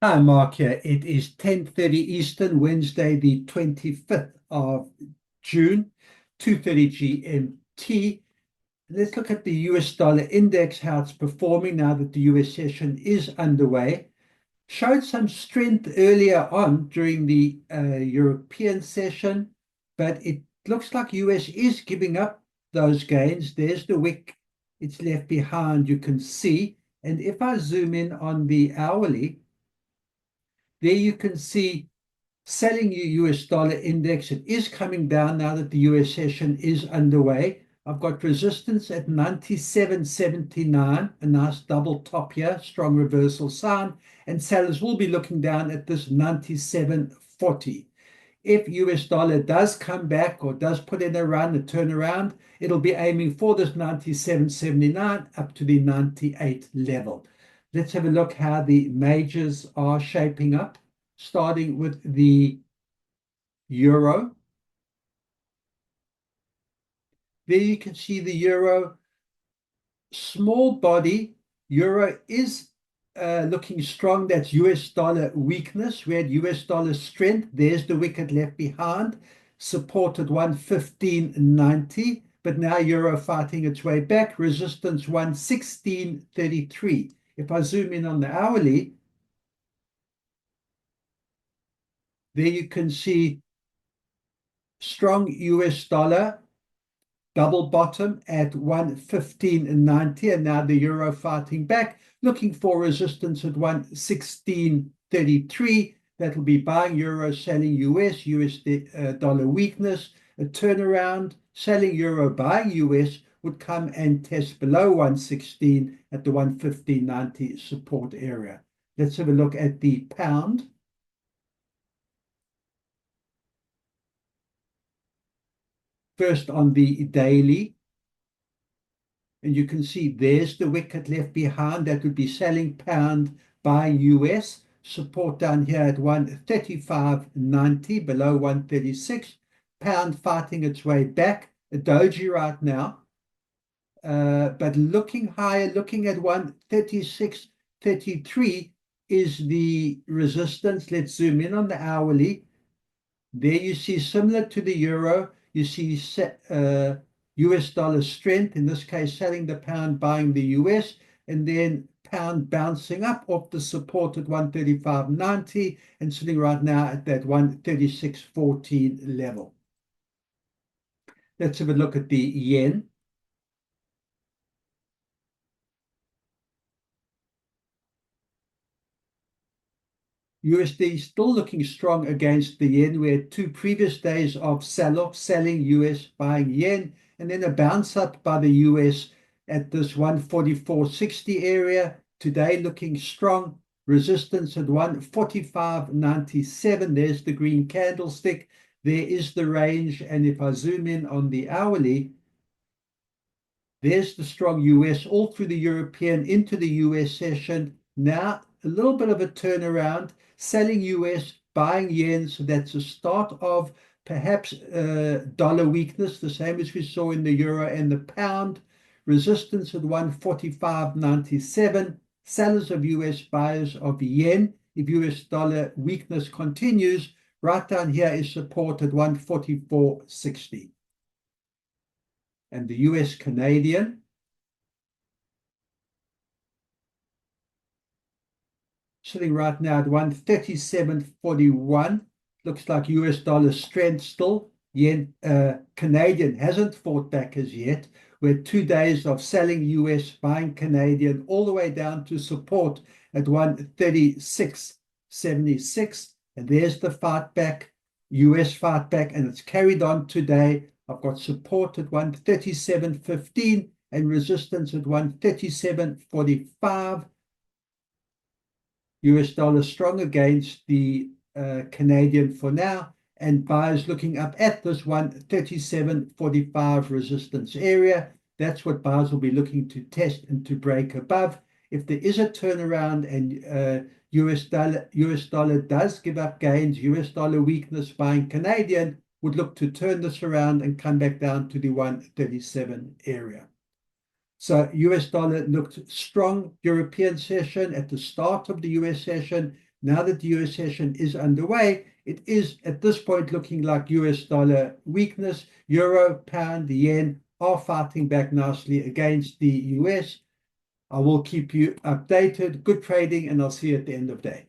Hi, Mark here. It is 10:30 Eastern, Wednesday, the 25th of June, 2:30 GMT. Let's look at the US dollar index, how it's performing now that the US session is underway. Showed some strength earlier on during the European session, but it looks like US is giving up those gains. There's the wick it's left behind, you can see. And if I zoom in on the hourly, there you can see selling your US dollar index. It is coming down now that the US session is underway. I've got resistance at 97.79, a nice double top here, strong reversal sign, and sellers will be looking down at this 97.40. If US dollar does come back or does put in a run, a turnaround, it'll be aiming for this 97.79 up to the 98 level. Let's have a look how the majors are shaping up, starting with the euro. There you can see the euro, small body. Euro is looking strong. That's US dollar weakness. We had US dollar strength. There's the wicket left behind, supported 115.90, but now euro fighting its way back. Resistance 116.33. If I zoom in on the hourly, there you can see strong US dollar, double bottom at 115.90, and now the euro fighting back, looking for resistance at 116.33. That'll be buying euro, selling US dollar weakness. A turnaround, selling euro, buying US would come and test below 116 at the 115.90 support area. Let's have a look at the pound. First on the daily, and you can see there's the wicket left behind. That would be selling pound, buying US. Support down here at 135.90, below 136. Pound fighting its way back. A doji right now, but looking higher, looking at 136.33 is the resistance. Let's zoom in on the hourly. There you see, similar to the euro, you see US dollar strength, in this case selling the pound, buying the US, and then pound bouncing up off the support at 135.90 and sitting right now at that 136.14 level. Let's have a look at the yen. USD still looking strong against the yen. We had two previous days of sell-off, selling US, buying yen, and then a bounce up by the US at this 144.60 area. Today looking strong, resistance at 145.97. There's the green candlestick. There is the range, and if I zoom in on the hourly, there's the strong US all through the European into the US session. Now a little bit of a turnaround, selling US, buying yen. So that's a start of perhaps dollar weakness, the same as we saw in the euro and the pound. Resistance at 145.97. Sellers of US, buyers of yen. If US dollar weakness continues, right down here is support at 144.60. And the US Canadian, sitting right now at 137.41. Looks like US dollar strength still. Yen, Canadian hasn't fought back as yet. We're 2 days of selling US, buying Canadian, all the way down to support at 136.76. And there's the fight back, US fight back, and it's carried on today. I've got support at 137.15 and resistance at 137.45. US dollar strong against the Canadian for now, and buyers looking up at this 137.45 resistance area. That's what buyers will be looking to test and to break above. If there is a turnaround and US dollar does give up gains, US dollar weakness, buying Canadian would look to turn this around and come back down to the 137 area. So US dollar looked strong European session at the start of the US session. Now that the US session is underway, it is at this point looking like US dollar weakness. Euro, pound, the yen are fighting back nicely against the US. I will keep you updated. Good trading, and I'll see you at the end of day.